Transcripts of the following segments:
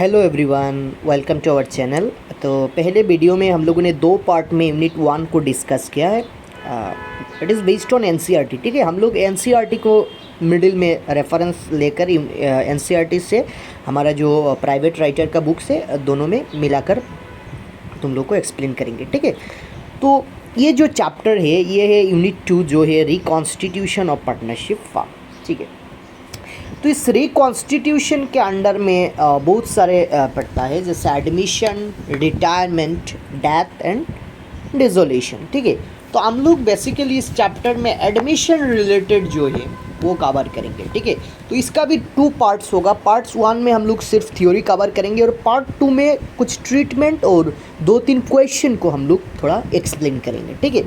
Hello everyone, welcome to our channel. तो पहले video में हम लोगों ने दो पार्ट में यूनिट 1 को डिस्कस किया है। It is based on NCERT. ठीक है, हम लोग एनसीईआरटी को मिडिल में रेफरेंस लेकर एनसीईआरटी से हमारा जो प्राइवेट राइटर का बुक से दोनों में मिलाकर तुम लोग को एक्सप्लेन करेंगे। ठीक है, तो ये जो चैप्टर है ये है यूनिट 2 जो है रिकॉन्स्टिट्यूशन ऑफ पार्टनरशिप फॉर्म। ठीक है, तो इस रिकॉन्स्टिट्यूशन के अंडर में बहुत सारे पड़ता है, जैसे admission, retirement, death and dissolution. ठीक है, तो हम लोग बेसिकली इस चैप्टर में एडमिशन रिलेटेड जो है वो कवर करेंगे। ठीक है, तो इसका भी 2 पार्ट्स होगा। पार्ट्स 1 में हम लोग सिर्फ थ्योरी कवर करेंगे और पार्ट 2 में कुछ ट्रीटमेंट और 2-3 क्वेश्चन को हम लोग थोड़ा एक्सप्लेन करेंगे। ठीक है,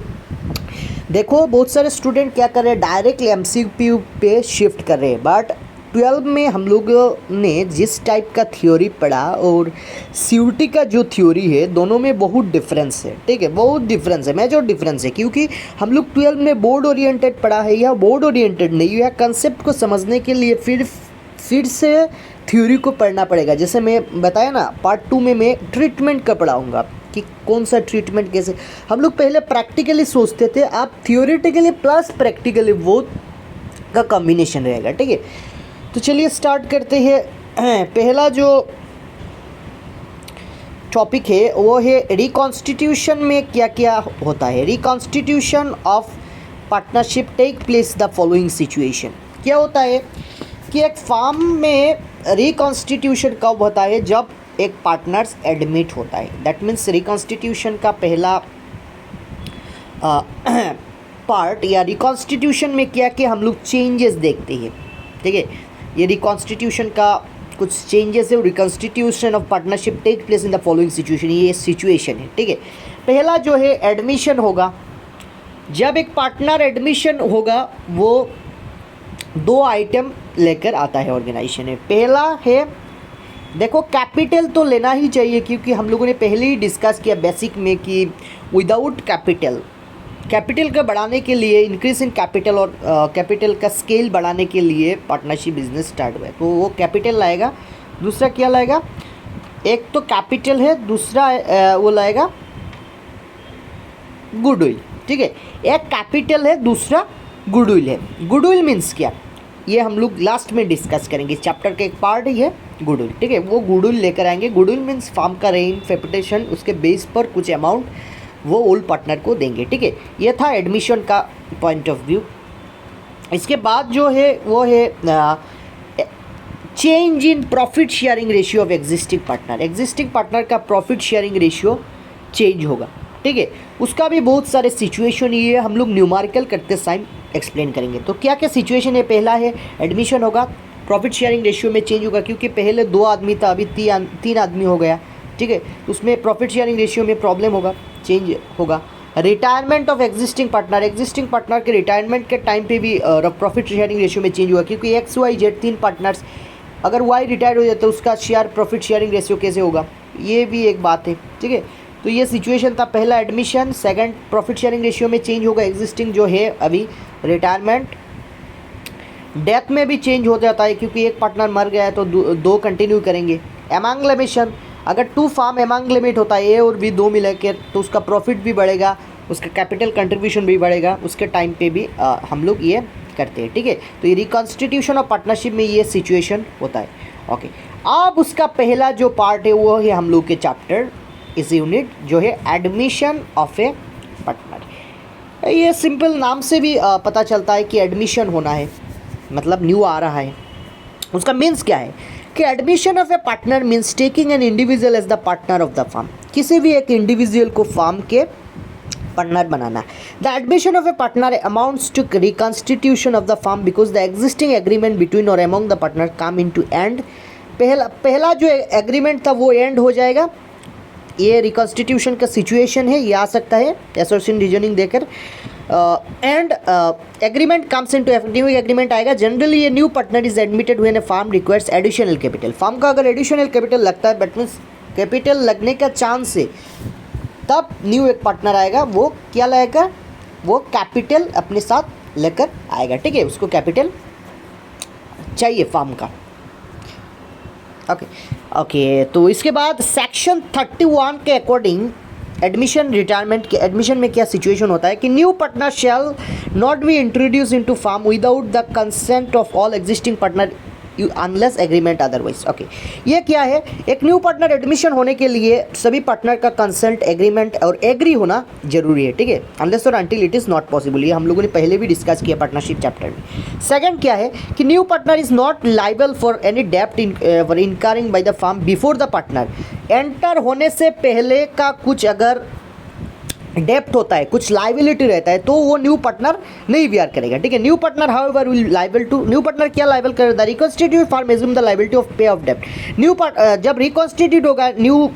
देखो बहुत सारे स्टूडेंट क्या कर रहे हैं, डायरेक्टली एमसीक्यू पे शिफ्ट कर रहे हैं, बट 12 में हम लोगों ने जिस टाइप का थ्योरी पढ़ा और सीयूटी का जो थ्योरी है, दोनों में बहुत डिफरेंस है। ठीक है, बहुत डिफरेंस है, मेजर डिफरेंस है, क्योंकि हम लोग 12 में बोर्ड ओरिएंटेड पढ़ा है, या बोर्ड ओरिएंटेड नहीं, या कंसेप्ट को समझने के लिए फिर से थ्योरी को पढ़ना पड़ेगा। जैसे मैं बताया ना, पार्ट 2 में मैं ट्रीटमेंट का पढ़ाऊँगा कि कौन सा ट्रीटमेंट कैसे। हम लोग पहले प्रैक्टिकली सोचते थे, आप थियोरेटिकली प्लस प्रैक्टिकली वो का कॉम्बिनेशन रहेगा। ठीक है, तो चलिए स्टार्ट करते हैं। पहला जो टॉपिक है वो है रिकॉन्स्टिट्यूशन में क्या क्या होता है। Reconstitution of partnership take place the following situation. क्या होता है कि एक फर्म में रिकॉन्स्टिट्यूशन कब होता है, जब एक पार्टनर्स एडमिट होता है। दैट मीन्स रिकॉन्स्टिट्यूशन का पहला पार्ट या रिकॉन्स्टिट्यूशन में क्या क्या हम लोग चेंजेस देखते हैं। ठीक है, ये रिकॉन्स्टिट्यूशन का कुछ चेंजेस है। Reconstitution of partnership take place in the following situation, ये सिचुएशन है। ठीक है, पहला जो है एडमिशन होगा। जब एक पार्टनर एडमिशन होगा, वो 2 आइटम लेकर आता है ऑर्गेनाइजेशन में। पहला है, देखो कैपिटल तो लेना ही चाहिए, क्योंकि हम लोगों ने पहले ही डिस्कस किया बेसिक में कि विदाउट कैपिटल का बढ़ाने के लिए, इंक्रीज इन कैपिटल और कैपिटल का स्केल बढ़ाने के लिए पार्टनरशिप बिजनेस स्टार्ट हुआ है, तो वो कैपिटल लाएगा। दूसरा क्या लाएगा, एक तो कैपिटल है, दूसरा वो लाएगा गुडविल। ठीक है, एक कैपिटल है, दूसरा गुडविल है। गुडविल मीन्स क्या, ये हम लोग लास्ट में डिस्कस करेंगे। इस चैप्टर का एक पार्ट ही है गुडविल। ठीक है, वो गुडविल लेकर आएंगे। गुडविल मीन्स फर्म का रेन रेपुटेशन, उसके बेस पर कुछ अमाउंट वो ओल्ड पार्टनर को देंगे। ठीक है, ये था एडमिशन का पॉइंट ऑफ व्यू। इसके बाद जो है वो है change in profit sharing ratio of existing partner. Existing partner का प्रॉफिट शेयरिंग रेशियो चेंज होगा। ठीक है, उसका भी बहुत सारे सिचुएशन ये हम लोग न्यूमेरिकल करते टाइम एक्सप्लेन करेंगे। तो क्या क्या सिचुएशन है, पहला है एडमिशन होगा, प्रॉफिट शेयरिंग रेशियो में चेंज होगा, क्योंकि पहले 2 आदमी था, अभी 3 आदमी हो गया। ठीक है, तो उसमें प्रॉफिट शेयरिंग रेशियो में प्रॉब्लम होगा, चेंज होगा। रिटायरमेंट ऑफ एग्जिस्टिंग पार्टनर के रिटायरमेंट के टाइम पे भी प्रॉफिट शेयरिंग रेशियो में चेंज होगा, क्योंकि एक्स वाई जेड 3 पार्टनर्स, अगर वाई रिटायर हो जाए तो उसका शेयर प्रॉफिट शेयरिंग रेशियो कैसे होगा, ये भी एक बात है। ठीक है, तो ये सिचुएशन था, पहला admission, second profit sharing ratio में चेंज होगा, एग्जिस्टिंग जो है अभी रिटायरमेंट। डेथ में भी चेंज हो जाता है, क्योंकि एक पार्टनर मर गया है तो 2 कंटिन्यू करेंगे। एमांगलेमेशन, अगर 2 फार्म एमांगलेमेट होता है, ए और बी 2 मिलकर, तो उसका प्रॉफिट भी बढ़ेगा, उसका कैपिटल कंट्रीब्यूशन भी बढ़ेगा, उसके टाइम पे भी हम लोग ये करते हैं। ठीक है, तो ये रिकॉन्स्टिट्यूशन ऑफ पार्टनरशिप में ये सिचुएशन होता है। ओके, अब उसका पहला जो पार्ट है वो है हम लोग के चैप्टर, इस यूनिट जो है एडमिशन ऑफ ए पार्टनर। ये सिंपल नाम से भी पता चलता है कि एडमिशन होना है, मतलब न्यू आ रहा है। उसका मीन्स क्या है कि admission of a partner means taking an individual as the partner of the firm. किसी भी एक इंडिविजुअल को फर्म के पार्टनर बनाना। The admission of a partner amounts to reconstitution of the firm because the existing agreement between और among the partner come in to end. पहला जो agreement था वो एंड हो जाएगा। ये रिकॉन्स्टिट्यूशन का सिचुएशन है, ये आ सकता है एसोसिएशन रीजनिंग देकर। And agreement comes into effect, new agreement आएगा। जनरली ये new partner is admitted when A firm requires additional capital. Firm का अगर एडिशनल कैपिटल लगता है, बट मीन्स कैपिटल लगने का चांस है, तब न्यू एक पार्टनर आएगा। वो क्या लाएगा, वो कैपिटल अपने साथ लेकर आएगा। ठीक है, उसको कैपिटल चाहिए फर्म का। ओके, ओके, तो इसके बाद सेक्शन 31 के अकॉर्डिंग एडमिशन रिटायरमेंट के एडमिशन में क्या सिचुएशन होता है कि new partner shall not be introduce into firm without the consent of all existing partner unless agreement otherwise. Okay, ये क्या है, एक न्यू पार्टनर एडमिशन होने के लिए सभी पार्टनर का कंसेंट, एग्रीमेंट और एग्री होना जरूरी है, ठीक है, अनलेस और until it is not possible. ये हम लोगों ने पहले भी डिस्कस किया पार्टनरशिप चैप्टर में। सेकंड क्या है कि new partner is not liable for any डेप्ट incurring by the firm before the partner. Enter होने से पहले का कुछ अगर डेप्ट होता है, कुछ लाइबिलिटी रहता है, तो वो न्यू पार्टनर नहीं बियर करेगा, ठीक है। New partner however will liable to, new partner क्या लाइबल करेगा, the reconstitute firm assume the liability of pay of डेप्ट। जब रिकॉन्स्टिट्यूट होगा, न्यू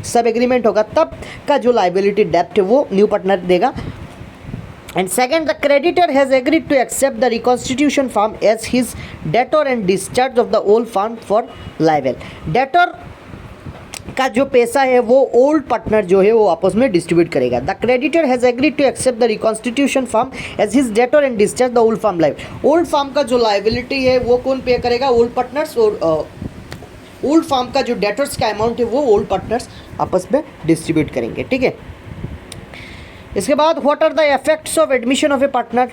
सब एग्रीमेंट होगा, तब का जो लाइबिलिटी डेप्ट है वो न्यू पार्टनर देगा। And second, the creditor has agreed to accept the reconstitution firm as his debtor and discharge of the old firm for liable. Debtor का जो पैसा है वो ओल्ड पार्टनर जो है वो आपस में डिस्ट्रीब्यूट करेगा। The creditor has agreed to accept the reconstitution firm as his debtor and discharge the old firm life. Old firm का जो लाइबिलिटी है वो कौन पे करेगा, ओल्ड पार्टनर्स, और ओल्ड फर्म का जो डेटर्स का अमाउंट है वो ओल्ड पार्टनर्स आपस में डिस्ट्रीब्यूट करेंगे, ठीक है। इसके बाद what are the effects of admission of a partner.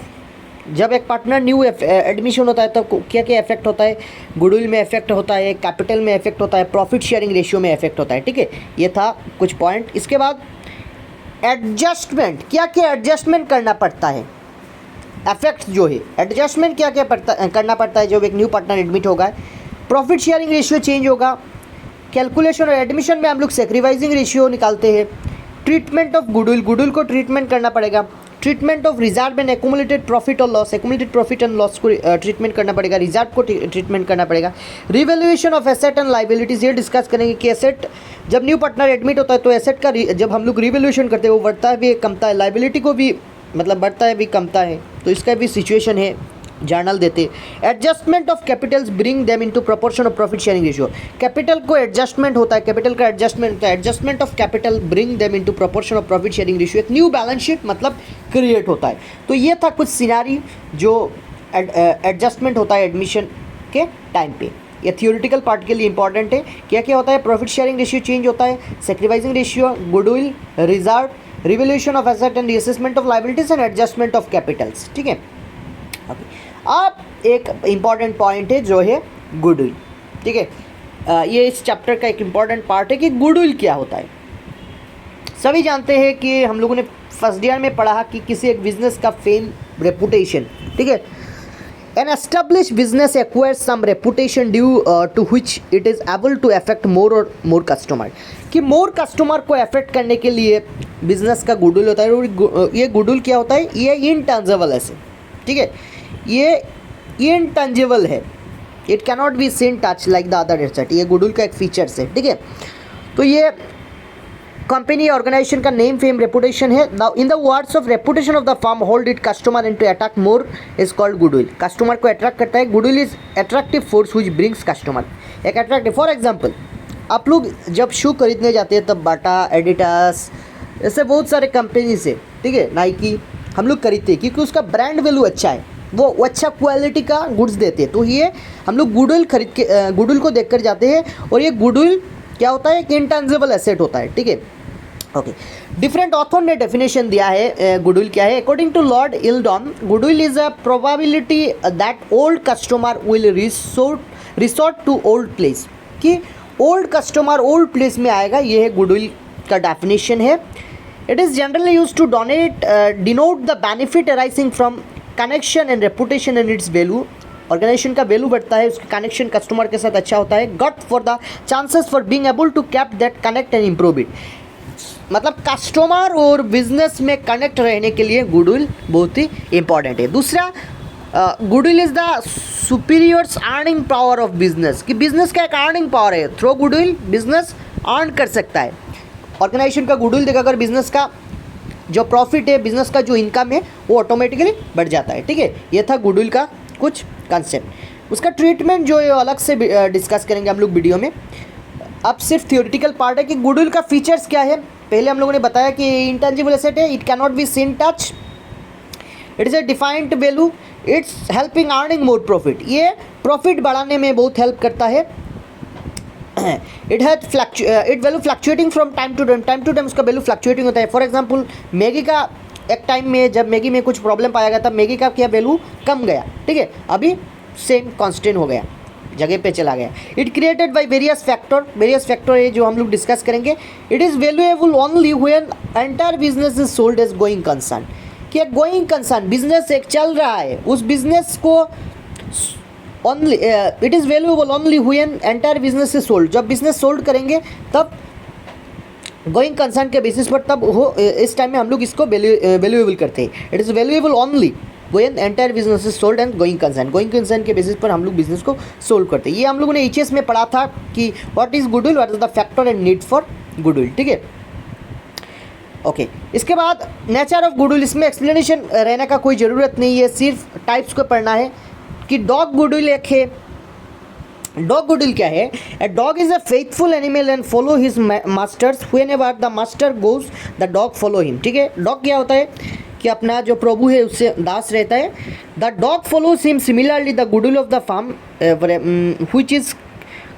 जब एक पार्टनर न्यू एडमिशन होता है तब क्या क्या इफेक्ट होता है, गुडविल में इफेक्ट होता है, कैपिटल में इफेक्ट होता है, प्रॉफिट शेयरिंग रेशियो में इफेक्ट होता है, ठीक है। ये था कुछ पॉइंट। इसके बाद एडजस्टमेंट, क्या क्या एडजस्टमेंट करना पड़ता है, इफेक्ट्स जो है एडजस्टमेंट क्या क्या करना पड़ता है जब एक न्यू पार्टनर एडमिट होगा। प्रॉफिट शेयरिंग रेशियो चेंज होगा, कैलकुलेशन और एडमिशन में हम लोग सैक्रिफाइसिंग रेशियो निकालते हैं। ट्रीटमेंट ऑफ गुडविल, गुडविल को ट्रीटमेंट करना पड़ेगा। Treatment of reserve and accumulated profit और loss, accumulated profit and loss को ट्रीटमेंट करना पड़ेगा, रिजर्व को ट्रीटमेंट करना पड़ेगा। Revaluation of asset and liabilities, ये डिस्कस करेंगे कि एसेट जब न्यू पार्टनर एडमिट होता है तो एसेट का जब हम लोग रिवैल्यूएशन करते हैं वो बढ़ता है भी कमता है, लाइबिलिटी को भी मतलब बढ़ता है भी कमता है, तो इसका भी सिचुएशन है, जर्नल देते। Adjustment of Capitals bring them into proportion of profit sharing ratio, capital को एडजस्टमेंट होता है, कैपिटल का एडजस्टमेंट होता है, adjustment of capital bring them into proportion of profit sharing ratio, एक न्यू बैलेंस शीट मतलब क्रिएट होता है। तो ये था कुछ सिनारी जो एडजस्टमेंट होता है एडमिशन के टाइम पे। ये थियोरिटिकल पार्ट के लिए इंपॉर्टेंट है। क्या क्या होता है, प्रॉफिट शेयरिंग रेशियो चेंज होता है, sacrificing ratio, goodwill, reserve, revaluation of asset and reassessment of liabilities and adjustment of Capitals, ठीक है। अब एक इम्पॉर्टेंट पॉइंट है जो है गुडविल, ठीक है। ये इस चैप्टर का एक इम्पॉर्टेंट पार्ट है कि गुडविल क्या होता है। सभी जानते हैं कि हम लोगों ने फर्स्ट ईयर में पढ़ा कि किसी एक बिजनेस का फेम, रेपुटेशन, ठीक है, an establish business acquires some reputation due to which it is able to affect more और मोर कस्टमर, कि मोर कस्टमर को अफेक्ट करने के लिए बिजनेस का गुडविल होता है। और ये गुडविल क्या होता है, ये इनटेंजिबल है, ठीक है, ये इनटेंजिबल है, it cannot be seen touch like the other asset, ये गुडविल का एक फीचर्स है, ठीक है। तो ये कंपनी ऑर्गेनाइजेशन का नेम, फेम, रेपुटेशन है। Now in the words of reputation of the firm hold it customer and to attract more is called goodwill, customer को अट्रैक्ट करता है। Goodwill is attractive force which brings customer, एक attractive. For example, आप लोग जब शू खरीदने जाते हैं तब बाटा, एडिडास, ऐसे बहुत सारे कंपनी से, ठीक है, नाइकी, हम लोग खरीदते हैं क्योंकि उसका ब्रांड वैल्यू अच्छा है, वो अच्छा क्वालिटी का गुड्स देते हैं। तो ये हम लोग गुडविल खरीद के गुडविल को देखकर जाते हैं। और ये गुडविल क्या होता है, एक इंटेंजिबल एसेट होता है, ठीक है। ओके, डिफरेंट ऑथर ने डेफिनेशन दिया है गुडविल क्या है। According to Lord Eldon, goodwill is a probability that old customer will resort to old place, कि ओल्ड कस्टमर ओल्ड प्लेस में आएगा, ये है गुडविल का डेफिनेशन है। It is generally use to denote the benefit arising from connection and reputation and its value, organization का value बढ़ता है, उसका कनेक्शन कस्टमर के साथ अच्छा होता है। Got for the chances for being able to cap that connect and improve it, मतलब कस्टमर और बिजनेस में कनेक्ट रहने के लिए गुडविल बहुत ही इंपॉर्टेंट है। दूसरा, goodwill is the superiors earning power of business, कि बिजनेस का एक अर्निंग पावर है, थ्रू गुडविल बिजनेस अर्न कर सकता है। ऑर्गेनाइजेशन का गुडविल देखा अगर बिजनेस का जो प्रॉफिट है, बिजनेस का जो इनकम है वो ऑटोमेटिकली बढ़ जाता है, ठीक है। ये था गुडविल का कुछ कंसेप्ट। उसका ट्रीटमेंट जो है अलग से डिस्कस करेंगे हम लोग वीडियो में। अब सिर्फ थियोरिटिकल पार्ट है कि गुडविल का फीचर्स क्या है। पहले हम लोगों ने बताया कि इंटेंजिबल एसेट है, it can not be seen touch, it is a defined value, it's helping earning more profit, ये प्रॉफिट बढ़ाने में बहुत हेल्प करता है। It value fluctuating from time to time उसका वैल्यू फ्लक्चुएटिंग होता है. फॉर एग्जांपल मैगी का एक टाइम में जब मैगी में कुछ प्रॉब्लम पाया गया तब मैगी का क्या वैल्यू कम गया, ठीक है, अभी सेम कांस्टेंट हो गया, जगह पे चला गया. It created by various factor है जो हम लोग डिस्कस करेंगे. It is valuable only when entire business is sold as going concern. कि गोइंग कंसर्न बिजनेस एक चल रहा है, उस बिजनेस को only it is valuable only when entire business is sold. जब बिजनेस सोल्ड करेंगे तब गोइंग कंसर्न के बेसिस पर तब हो, इस टाइम में हम लोग इसको वैल्यूएबल करते हैं. It is valuable only when entire business is sold and going concern के बेसिस पर हम लोग बिजनेस को सोल्व करते हैं. ये हम लोगों ने एचएस में पढ़ा था कि what is goodwill, what is the factor and need for goodwill, ठीक है. ओके, इसके बाद नेचर ऑफ गुडविल, इसमें एक्सप्लेनेशन रहने का कोई ज़रूरत नहीं है, सिर्फ टाइप्स को पढ़ना है. कि डॉग गुडविल एक है. डॉग गुडविल क्या है? A dog is a faithful animal and follow his masters whenever the master goes the dog follow him, ठीक है. डॉग क्या होता है कि अपना जो प्रभु है उससे दास रहता है. The dog follows him. Similarly the goodwill of the firm which is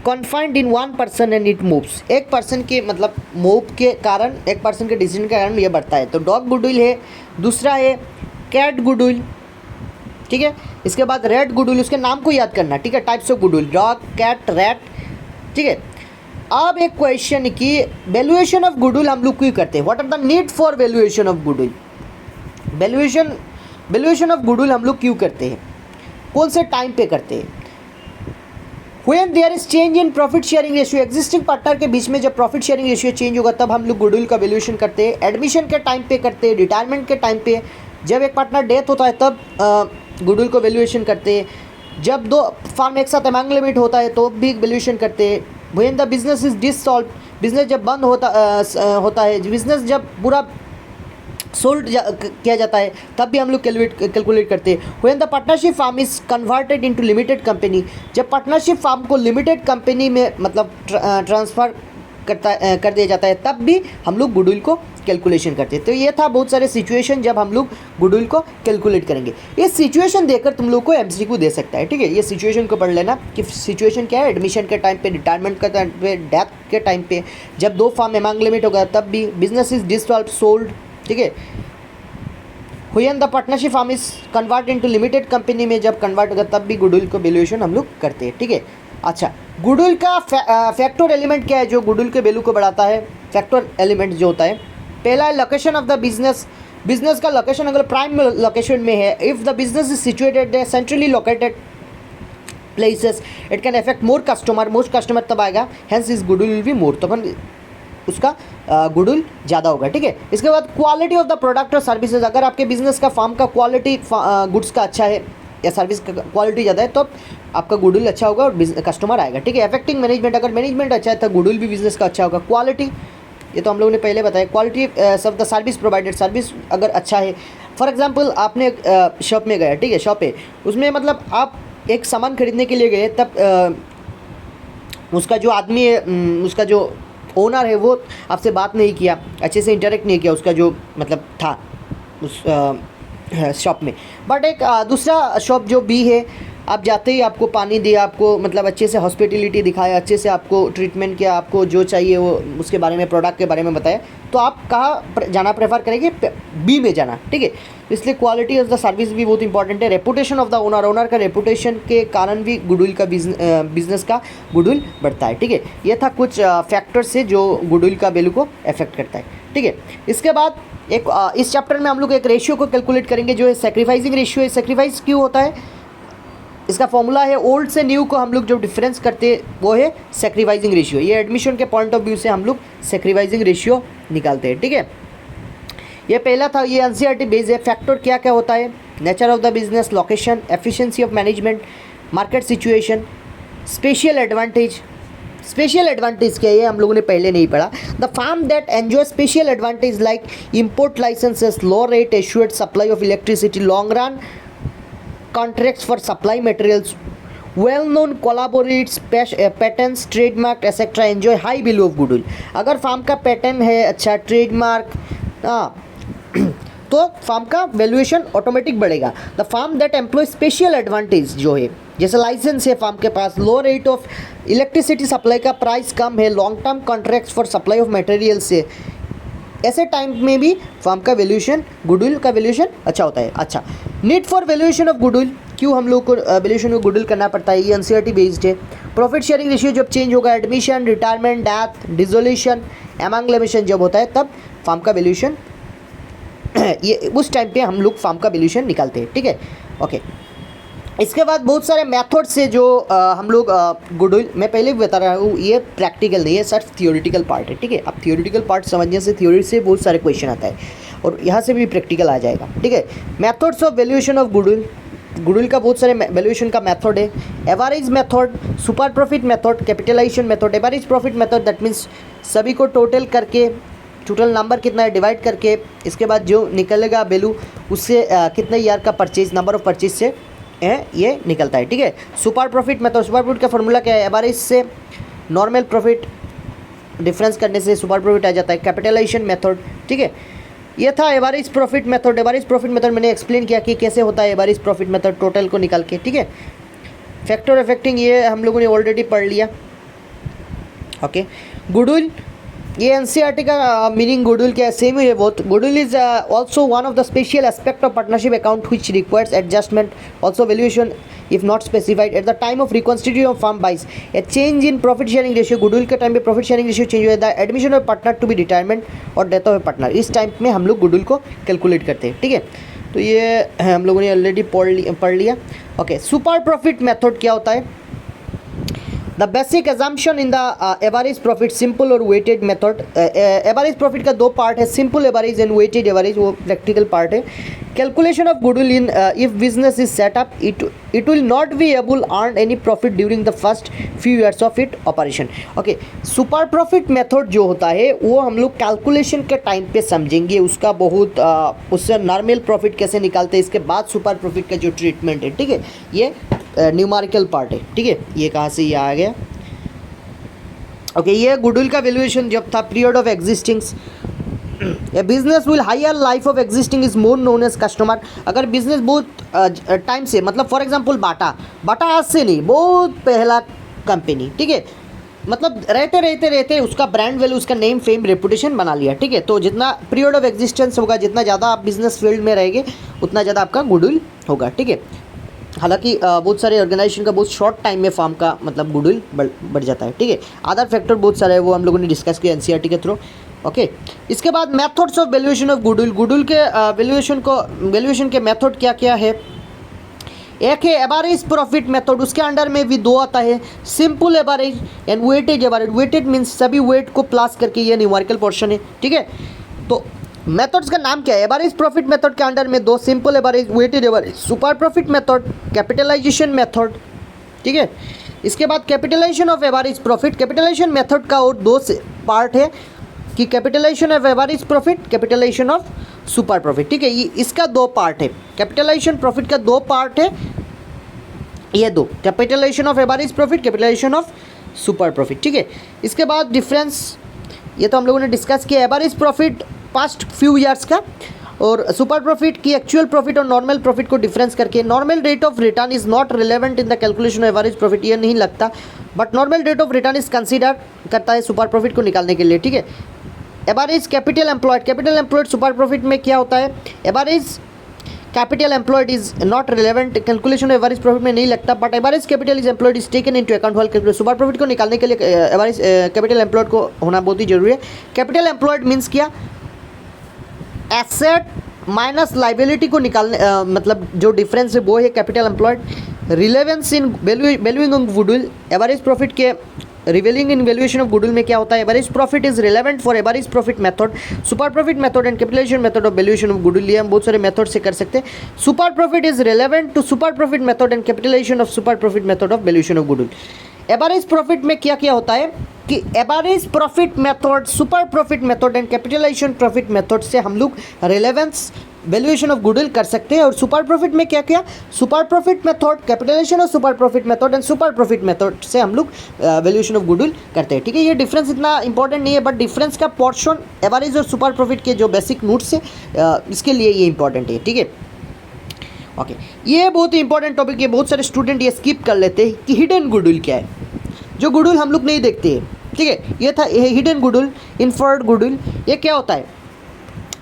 confined in one person and it moves. एक पर्सन के मतलब मूव के कारण, एक पर्सन के डिसीजन के कारण ये बढ़ता है. तो डॉग गुडविल है. दूसरा है कैट गुडविल, ठीक है. इसके बाद रेड गुडविल, उसके नाम को याद करना, ठीक है. Types of goodwill, dog, cat, rat, ठीक है. अब एक क्वेश्चन कि वैल्यूएशन ऑफ गुडविल हम लोग क्यों करते हैं? What are the need for valuation of goodwill? Valuation of goodwill हम लोग क्यों करते हैं, कौन से टाइम पे करते हैं? When there is change in profit sharing ratio. Existing partner के बीच में जब प्रॉफिट शेयरिंग रेशियो चेंज होगा तब हम लोग गुडविल का वैल्यूएशन करते हैं. एडमिशन के टाइम पे करते हैं, रिटायरमेंट के टाइम पे, जब एक पार्टनर डेथ होता है तब गुडविल को वैल्यूएशन करते हैं. जब दो फार्म एक साथ एमांगलेमेंट होता है तो भी वैल्यूएशन करते हैं. When the business is dissolve, business जब बंद होता है, बिजनेस जब पूरा सोल्ड किया जाता है तब भी हम लोग कैलकुलेट करते हैं. When the partnership firm is converted into limited company, जब पार्टनरशिप फार्म को लिमिटेड कंपनी में मतलब ट्रांसफ़र कर दिया जाता है तब भी हम लोग गुडविल को कैलकुलेशन करते हैं. तो ये था बहुत सारे सिचुएशन जब हम लोग गुडविल को कैलकुलेट करेंगे. ये सिचुएशन देकर तुम लोग को एमसीक्यू दे सकता है, ठीक है. ये सिचुएशन को पढ़ लेना कि सिचुएशन क्या है. एडमिशन के टाइम पे, रिटायरमेंट के टाइम पे, डेथ के टाइम पे, जब दो फार्म एमांगलेमेंट होगा तब भी, बिजनेस इज डिसॉल्व, सोल्ड, ठीक है. When the partnership firm is convert into limited company में जब कन्वर्ट होगा तब भी गुडविल को वैल्यूएशन हम लोग करते हैं, ठीक है. अच्छा, गुडविल का फैक्टर एलिमेंट क्या है जो गुडविल के वैल्यू को बढ़ाता है? फैक्टर एलिमेंट जो होता है, पहला है location of the business. Business का लोकेशन अगर प्राइम लोकेशन में है, if the business is situated centrally located places, it can affect more customer तब आएगा, hence is goodwill will be more, तो उसका गुडविल ज़्यादा होगा, ठीक है. इसके बाद क्वालिटी ऑफ द प्रोडक्ट और सर्विसेज. अगर आपके बिजनेस का फार्म का क्वालिटी गुड्स का अच्छा है या सर्विस का क्वालिटी ज़्यादा है तो आपका गुडविल अच्छा होगा और कस्टमर आएगा, ठीक है. अफेक्टिंग मैनेजमेंट, अगर मैनेजमेंट अच्छा है तो गुडविल भी बिजनेस का अच्छा होगा. क्वालिटी, ये तो हम लोगों ने पहले बताया. Quality of the service provided, service अगर अच्छा है. फॉर एग्जांपल आपने शॉप में गया, ठीक है, शॉप है, उसमें मतलब आप एक सामान खरीदने के लिए गए तब उसका जो आदमी है, उसका जो ओनर है वो आपसे बात नहीं किया, अच्छे से इंटरेक्ट नहीं किया, उसका जो मतलब था उस शॉप में. बट एक दूसरा शॉप जो बी है, आप जाते ही आपको पानी दिया, आपको मतलब अच्छे से हॉस्पिटलिटी दिखाया, अच्छे से आपको ट्रीटमेंट किया, आपको जो चाहिए वो उसके बारे में, प्रोडक्ट के बारे में बताया, तो आप कहाँ जाना प्रेफर करेंगे? बी में जाना, ठीक है. इसलिए क्वालिटी ऑफ द सर्विस भी बहुत इंपॉर्टेंट है. रेपुटेशन ऑफ द ओनर का रेपुटेशन के कारण भी गुडविल का बिजनेस का गुडविल बढ़ता है, ठीक है. ये था कुछ फैक्टर्स से जो गुडविल का वैल्यू को अफेक्ट करता है, ठीक है. इसके बाद एक इस चैप्टर में हम लोग एक रेशियो को कैलकुलेट करेंगे जो है सैक्रिफाइसिंग रेशियो है. सैक्रिफाइस क्यों होता है? इसका फॉर्मूला है ओल्ड से न्यू को हम लोग जो डिफरेंस करते हैं वो है सैक्रिफाइसिंग रेशियो. ये एडमिशन के पॉइंट ऑफ व्यू से हम लोग सैक्रिफाइसिंग रेशियो निकालते हैं, ठीक है. ये पहला था, ये एनसीईआरटी बेस है. फैक्टर क्या क्या होता है? Nature of the business, location, efficiency of management, market situation, special advantage. Special advantage क्या है हम लोगों ने पहले नहीं पढ़ा. The firm that enjoy special advantage like import licenses, low rate assured supply of electricity, long run contracts for supply materials, well-known collaborates, patents, trademark, etc. enjoy high value of goodwill. अगर firm का pattern है अच्छा, trademark, तो firm का valuation automatic बढ़ेगा. The firm that employ special advantage जो है जैसे लाइसेंस है फार्म के पास, low rate of electricity supply का प्राइस कम है, long term contracts for supply of material से, ऐसे टाइम में भी फर्म का वैल्यूएशन, गुडविल का वैल्यूएशन अच्छा होता है। अच्छा, need for valuation of goodwill, क्यों हम लोग को वैल्यूएशन ऑफ गुडविल करना पड़ता है, ये एनसीईआरटी बेस्ड है। प्रॉफिट शेयरिंग रेशियो जब चेंज होगा, एडमिशन, रिटायरमेंट, डेथ, डिसोल्यूशन, एमांग्लेमेशन जब होता है तब फर्म का वैल्यूएशन ये उस टाइम पे हम लोग फर्म का वैल्यूएशन निकालते हैं, ठीक है। ओके, इसके बाद बहुत सारे मेथड से जो हम लोग गुडविल, मैं पहले भी बता रहा हूँ ये प्रैक्टिकल नहीं है, सिर्फ थियोरिटिकल पार्ट है, ठीक है। अब थियोरिटिकल पार्ट समझने से थ्योरी से बहुत सारे क्वेश्चन आता है और यहाँ से भी प्रैक्टिकल आ जाएगा, ठीक है। Methods of valuation of goodwill, goodwill का बहुत सारे वैल्यूएशन का मेथड है। Average method, super profit method, capitalization method. Average profit method that means सभी को टोटल करके, टोटल नंबर कितना है डिवाइड करके, इसके बाद जो निकलेगा वैल्यू उससे कितने ईयर का परचेज, नंबर ऑफ परचेज से ये निकलता है, ठीक है। Super profit method, super profit का फॉर्मूला क्या है, एवरेज से नॉर्मल प्रॉफिट डिफरेंस करने से सुपर प्रॉफिट आ जाता है। कैपिटलाइजेशन मेथड, ठीक है, ये था average profit method. Average profit method मैंने एक्सप्लेन किया कि कैसे होता है एवरेज प्रॉफिट मेथड, टोटल को निकाल के, ठीक है। फैक्टर इफेक्टिंग ये हम लोगों ने ऑलरेडी पढ़ लिया। ओके, गुडविल, ये एनसीईआरटी का मीनिंग गुडविल क्या है, सेम ही है बहुत। Goodwill is also one of the special aspect of partnership account which requires adjustment, also valuation if not specified at the time of reconstitution of firm buys, a change in profit sharing ratio, goodwill के time पे profit sharing ratio change हुआ है, admission of partner to be retirement और death of a partner, इस time में हम लोग goodwill को कैलकुलेट करते हैं, ठीक है। तो ये हम लोगों ने ऑलरेडी पढ़ लिया। ओके, सुपर प्रॉफिट मेथड क्या होता है, the basic assumption in the average profit, simple और वेटेड मेथड। एवरेज प्रॉफिट का दो पार्ट है, simple average and weighted average, वो प्रैक्टिकल पार्ट है। Calculation of goodwill in if business is set up, it will not be able earn any profit during the first few years of it operation. Okay, super profit method जो होता है वो हम लोग calculation के time पे समझेंगे, उसका बहुत उससे नॉर्मल प्रॉफिट कैसे निकालते हैं, इसके बाद सुपर प्रॉफिट का जो ट्रीटमेंट है, ठीक है, ये न्यूमेरिकल पार्ट है, ठीक है। ये कहाँ से ये आ गया, ओके, ये गुडविल का वैल्यूएशन जब था, period of existings, a business will higher life of existing is more known as customer. अगर बिजनेस बहुत टाइम से, मतलब फॉर एग्जांपल बाटा आज से नहीं, बहुत पहला कंपनी, ठीक है, मतलब रहते उसका ब्रांड वैल्यू, उसका नेम, फेम, रेपुटेशन बना लिया, ठीक है। तो जितना पीरियड ऑफ एग्जिस्टेंस होगा, जितना ज़्यादा आप बिजनेस फील्ड में रहेंगे उतना ज़्यादा आपका गुडविल होगा, ठीक है। हालांकि बहुत सारे ऑर्गेनाइजेशन का बहुत शॉर्ट टाइम में फर्म का मतलब गुडविल बढ़ जाता है, ठीक है। अदर फैक्टर बहुत सारे हैं, वो हम लोगों ने डिस्कस किया एनसीईआरटी के थ्रू। ओके, इसके बाद methods of valuation of goodwill, goodwill के वैल्यूएशन के मेथड क्या क्या है। एक है एवरेज प्रॉफिट मेथड, उसके अंडर में भी दो आता है, simple average and weightage average. Weighted means सभी वेट को प्लस करके, ये न्यूमेरिकल पोर्शन है, ठीक है। तो मेथड्स का नाम क्या है, एवरेज प्रॉफिट मेथड के अंडर में दो, simple average, weighted average. Super profit method, capitalization method, ठीक है। इसके बाद capitalization of average profit. Capitalization method का और दो पार्ट है कि capitalization of average profit, capitalization of super profit, ठीक है। ये इसका दो पार्ट है, कैपिटलाइजेशन प्रॉफिट का दो पार्ट है, ये दो, capitalization of average profit, capitalization of super profit, ठीक है। इसके बाद डिफरेंस, ये तो हम लोगों ने डिस्कस किया, average profit past few years का, और सुपर प्रॉफिट की एक्चुअल प्रॉफिट और नॉर्मल प्रॉफिट को डिफरेंस करके। Normal rate of return is not relevant in the calculation of average profit, ये नहीं लगता, but normal rate of return is consider करता है सुपर प्रॉफिट को निकालने के लिए, ठीक है। Average capital employed, capital employed super profit में क्या होता है, average capital employed is not relevant, calculation of average profit में नहीं लगता, but average capital is employed is taken into account while calculate. Super profit को निकालने के लिए एवरेज कैपिटल एम्प्लॉयड को होना बहुत ही जरूरी है। कैपिटल एम्प्लॉयड मीन्स क्या, एसेट माइनस लाइबिलिटी को निकालने, मतलब जो डिफरेंस है वो है capital employed. Relevance in valuing of goodwill, average profit के revealing in valuation of goodwill में क्या होता है, average profit is relevant for average profit method, super profit method and capitalization method of valuation of goodwill. ये हम बहुत सारे method से कर सकते हैं। Super profit is relevant to super profit method and capitalization of super profit method of valuation of goodwill. Average profit में क्या क्या होता है कि average profit method, super profit method and capitalization profit method से हम लोग रिलेवेंस वैल्यूएशन ऑफ गुडविल कर सकते हैं। और सुपर प्रॉफिट में क्या क्या, super profit method, capitalization of super profit method and super profit method से हम लोग वैल्यूएशन ऑफ गुडविल करते हैं, ठीक है। ये डिफरेंस इतना इंपॉर्टेंट नहीं है, बट डिफरेंस का पोर्शन एवरेज और सुपर प्रॉफिट के जो बेसिक नोट्स है इसके लिए ये इंपॉर्टेंट है, ठीक है। ओके, ये बहुत ही इंपॉर्टेंट टॉपिक है, बहुत सारे स्टूडेंट ये स्किप कर लेते हैं कि हिडन गुडविल क्या है, जो गुडविल हम लोग नहीं देखते हैं। ठीक है, ये था हिडन गुडविल, इन्फर्ड गुडविल, ये क्या होता है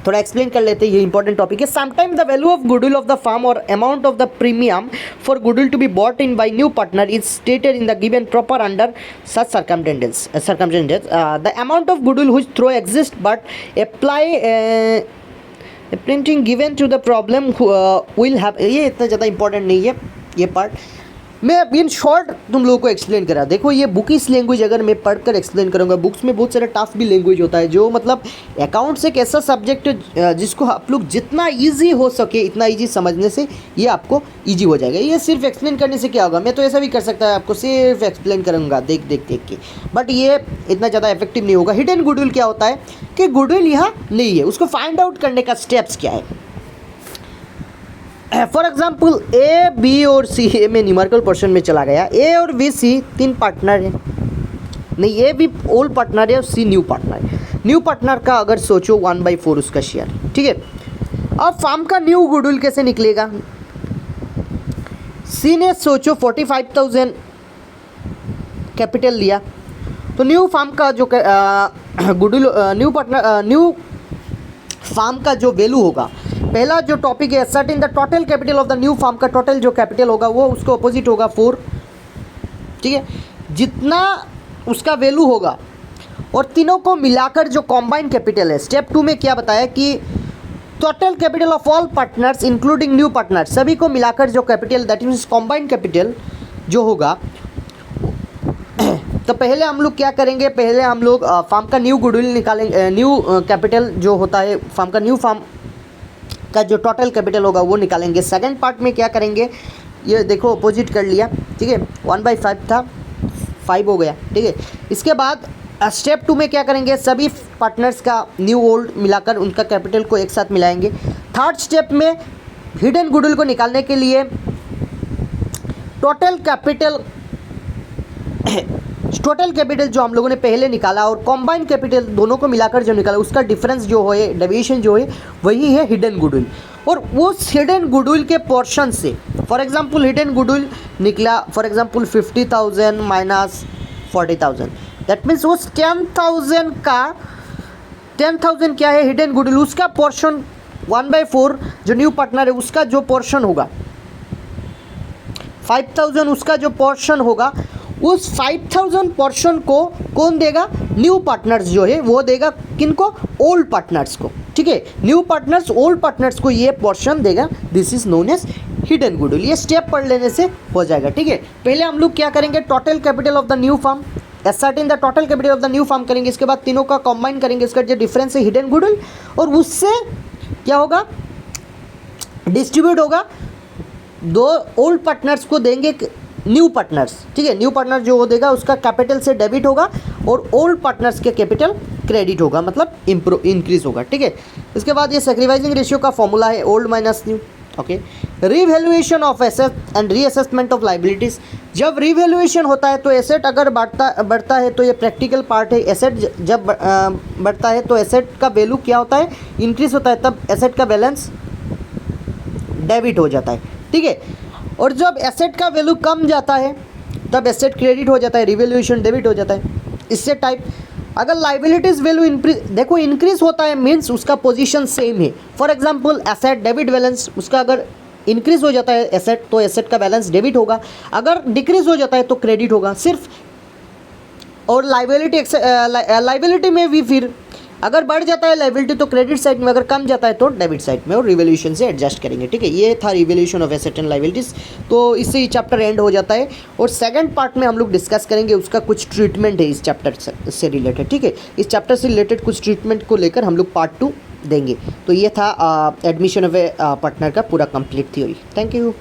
थोड़ा एक्सप्लेन कर लेते हैं, ये इंपॉर्टेंट टॉपिक है। Sometime the value of goodwill of the firm or amount of the premium for goodwill to be bought in by new partner is stated in the given proper under such circumstances. The amount of goodwill which through exist but apply printing given to the problem will have, ये इतना ज़्यादा important नहीं है ये part, मैं in short तुम लोगों को एक्सप्लेन करा। देखो ये बुक इस लैंग्वेज अगर मैं पढ़कर एक्सप्लेन करूँगा, बुक्स में बहुत सारा टफ भी लैंग्वेज होता है, जो मतलब अकाउंट्स एक ऐसा सब्जेक्ट जिसको आप लोग जितना इजी हो सके इतना इजी समझने से ये आपको इजी हो जाएगा। ये सिर्फ एक्सप्लेन करने से क्या होगा, मैं तो ऐसा भी कर सकता है, आपको सिर्फ एक्सप्लेन करूँगा देख के, बट ये इतना ज़्यादा इफेक्टिव नहीं होगा। हिडन गुडविल क्या होता है कि गुडविल यहाँ नहीं है, उसको फाइंड आउट करने का स्टेप्स क्या है। फॉर एग्जाम्पल ए बी और सी, में न्यूमेरिकल पोर्शन में चला गया, ए और बी सी तीन पार्टनर है, नहीं ए बी ओल्ड पार्टनर है और सी न्यू पार्टनर है। न्यू पार्टनर का अगर सोचो 1/4 उसका शेयर, ठीक है। अब फार्म का न्यू गुडविल कैसे निकलेगा, सी ने सोचो 45,000 कैपिटल लिया, तो न्यू फार्म का जो गुडविल न्यू फार्म का जो वैल्यू होगा, पहला जो टॉपिक है asset in the total capital of the new firm का टोटल जो कैपिटल होगा वो उसको अपोजिट होगा 4, ठीक है। जितना उसका वैल्यू होगा और तीनों को मिलाकर जो कॉम्बाइन कैपिटल है, स्टेप 2 में क्या बताया कि total capital of all partners including new partner, सभी को मिलाकर जो capital that means combine capital जो होगा, तो पहले हम लोग क्या करेंगे, पहले हम लोग फार्म का न्यू गुडविल निकालेंगे, न्यू कैपिटल जो होता है फार्म का, न्यू फार्म का जो टोटल कैपिटल होगा वो निकालेंगे। सेकंड पार्ट में क्या करेंगे, ये देखो अपोजिट कर लिया, ठीक है, 1/5 था 5 हो गया, ठीक है। इसके बाद स्टेप 2 में क्या करेंगे, सभी पार्टनर्स का न्यू ओल्ड मिलाकर उनका कैपिटल को एक साथ मिलाएंगे। थर्ड स्टेप में हिडन गुडविल को निकालने के लिए टोटल कैपिटल जो हम लोगों ने पहले निकाला और कॉम्बाइंड कैपिटल दोनों को मिलाकर जो निकाला उसका डिफरेंस जो है, डेविएशन जो है, वही है हिडन गुडविल। और उस हिडन गुडविल के पोर्शन से, फॉर एग्जांपल हिडन गुडविल निकला for example 50,000 minus 40,000, that means उस 10,000 का 10,000 क्या है हिडन गुडविल, उसका पोर्शन 1/4 जो न्यू पार्टनर है उसका जो पोर्शन होगा 5,000, उसका जो पोर्शन होगा उस 5,000 पोर्शन को कौन देगा, न्यू पार्टनर्स जो है वो देगा, किनको, ओल्ड पार्टनर्स को, ठीक है। न्यू पार्टनर्स ओल्ड पार्टनर्स को ये पोर्शन देगा, this is known as hidden goodwill. ये स्टेप पढ़ लेने से हो जाएगा, ठीक है। पहले हम लोग क्या करेंगे, total capital of the new firm, asset in the total capital of the new firm करेंगे, इसके बाद तीनों का कंबाइन करेंगे, इसका जो डिफरेंस है हिडन गुडविल, और उससे क्या होगा, डिस्ट्रीब्यूट होगा, दो ओल्ड पार्टनर्स को देंगे न्यू पार्टनर्स, ठीक है। न्यू पार्टनर जो वो देगा उसका कैपिटल से डेबिट होगा और ओल्ड पार्टनर्स के कैपिटल क्रेडिट होगा, मतलब इंक्रीज होगा, ठीक है। इसके बाद ये सैक्रिफाइसिंग रेशियो का फॉर्मूला है old minus new, okay. Revaluation of asset and reassessment of liabilities, जब रिवैल्यूएशन होता है तो एसेट अगर बढ़ता है तो ये प्रैक्टिकल पार्ट है, एसेट जब बढ़ता है तो एसेट का वैल्यू क्या होता है, इंक्रीज होता है, तब एसेट का बैलेंस डेबिट हो जाता है, ठीक है। और जब एसेट का वैल्यू कम जाता है तब एसेट क्रेडिट हो जाता है, रिवैल्यूएशन डेबिट हो जाता है। इससे टाइप अगर लाइबिलिटीज़ वैल्यू देखो इंक्रीज होता है मीन्स उसका पोजीशन सेम है, for example asset debit balance, उसका अगर इंक्रीज हो जाता है एसेट तो एसेट का बैलेंस डेबिट होगा, अगर डिक्रीज हो जाता है तो क्रेडिट होगा सिर्फ। और लाइबिलिटी में भी फिर अगर बढ़ जाता है लाइबिलिटी तो क्रेडिट साइड में, अगर कम जाता है तो डेबिट साइड में, और रिवैल्यूएशन से एडजस्ट करेंगे, ठीक है। ये था revaluation of asset and liabilities. तो इससे ये चैप्टर एंड हो जाता है और सेकंड पार्ट में हम लोग डिस्कस करेंगे उसका कुछ ट्रीटमेंट है इस चैप्टर से रिलेटेड, ठीक है। इस चैप्टर से रिलेटेड कुछ ट्रीटमेंट को लेकर हम लोग पार्ट 2 देंगे। तो ये था एडमिशन ऑफ ए पार्टनर का पूरा कंप्लीट थ्योरी। Thank you.